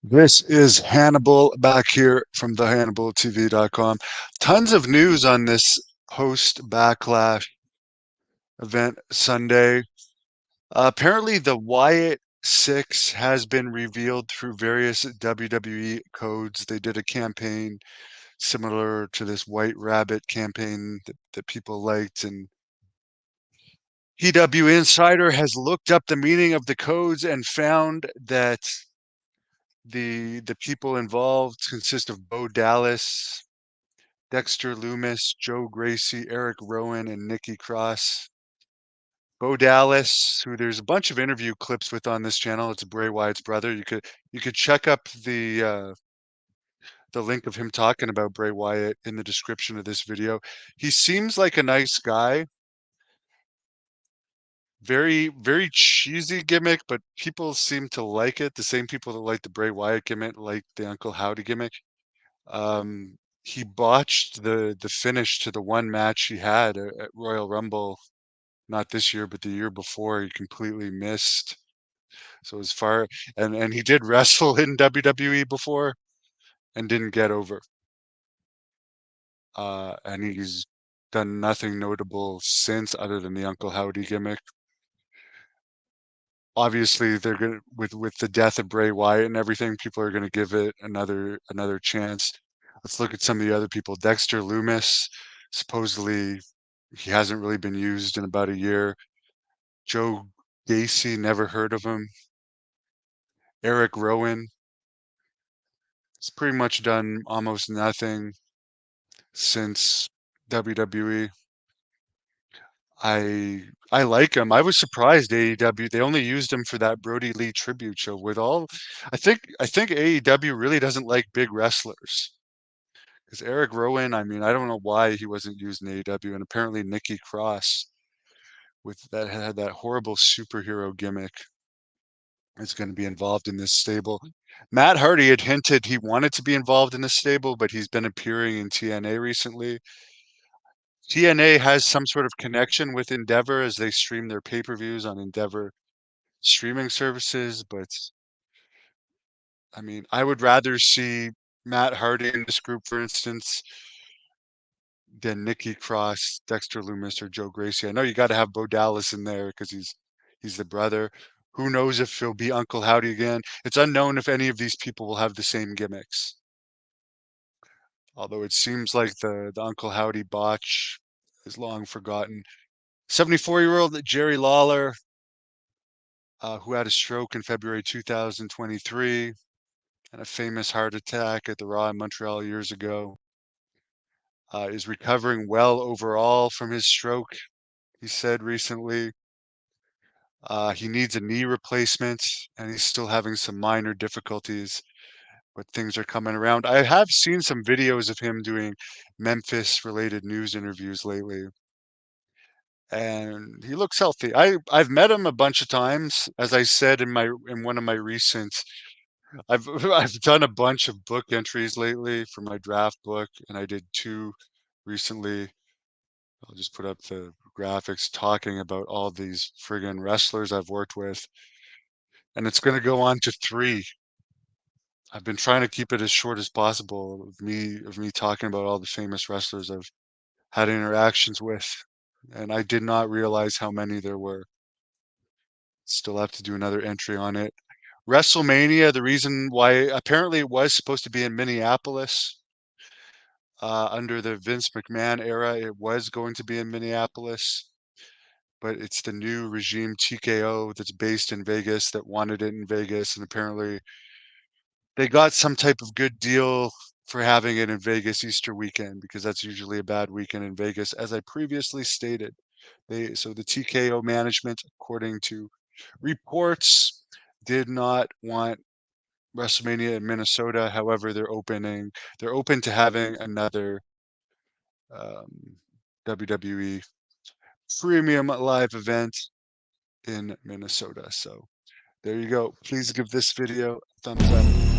This is Hannibal back here from the HannibalTV.com. Tons of news on this post backlash event Sunday. Apparently, the Wyatt 6 has been revealed through various WWE codes. They did a campaign similar to this White Rabbit campaign that people liked, and PW Insider has looked up the meaning of the codes and found that the people involved consist of Bo Dallas, Dexter Loomis, Joe Gracie, Eric Rowan, and Nikki Cross. Bo Dallas, who there's a bunch of interview clips with on this channel. It's Bray Wyatt's brother. You could check up the link of him talking about Bray Wyatt in the description of this video. He seems like a nice guy. Very, very cheesy gimmick, but people seem to like it. The same people that like the Bray Wyatt gimmick like the Uncle Howdy gimmick. He botched the finish to the one match he had at Royal Rumble, not this year, but the year before. He completely missed. So as far and he did wrestle in WWE before and didn't get over. And he's done nothing notable since other than the Uncle Howdy gimmick. Obviously, they're gonna with the death of Bray Wyatt and everything, people are gonna give it another chance. Let's look at some of the other people. Dexter Loomis, supposedly he hasn't really been used in about a year. Joe Gacy, never heard of him. Eric Rowan, he's pretty much done almost nothing since WWE. I like him. I was surprised AEW they only used him for that Brody Lee tribute show with all I think AEW really doesn't like big wrestlers. Because Eric Rowan, I mean, I don't know why he wasn't used in AEW, and apparently Nikki Cross with that had that horrible superhero gimmick is going to be involved in this stable. Matt Hardy had hinted he wanted to be involved in the stable, but he's been appearing in TNA recently. TNA has some sort of connection with Endeavor as they stream their pay-per-views on Endeavor streaming services, but I mean, I would rather see Matt Hardy in this group, for instance, than Nikki Cross, Dexter Loomis, or Joe Gracie. I know you got to have Bo Dallas in there because he's the brother. Who knows if he'll be Uncle Howdy again? It's unknown if any of these people will have the same gimmicks. Although it seems like the Uncle Howdy botch is long forgotten. 74-year-old Jerry Lawler, who had a stroke in February 2023 and a famous heart attack at the Raw in Montreal years ago, is recovering well overall from his stroke, he said recently. He needs a knee replacement, and he's still having some minor difficulties, but things are coming around. I have seen some videos of him doing Memphis-related news interviews lately, and he looks healthy. I've met him a bunch of times, as I said in one of my recent. I've done a bunch of book entries lately for my draft book, and I did two recently. I'll just put up the graphics talking about all these friggin' wrestlers I've worked with, and it's going to go on to three. I've been trying to keep it as short as possible of me talking about all the famous wrestlers I've had interactions with, and I did not realize how many there were. Still have to do another entry on it. WrestleMania, the reason why apparently it was supposed to be in Minneapolis under the Vince McMahon era, it was going to be in Minneapolis, but it's the new regime TKO that's based in Vegas that wanted it in Vegas, and apparently they got some type of good deal for having it in Vegas Easter weekend because that's usually a bad weekend in Vegas, as I previously stated. So the TKO management, according to reports, did not want WrestleMania in Minnesota. However, they're open to having another um, WWE premium live event in Minnesota. So there you go. Please give this video a thumbs up.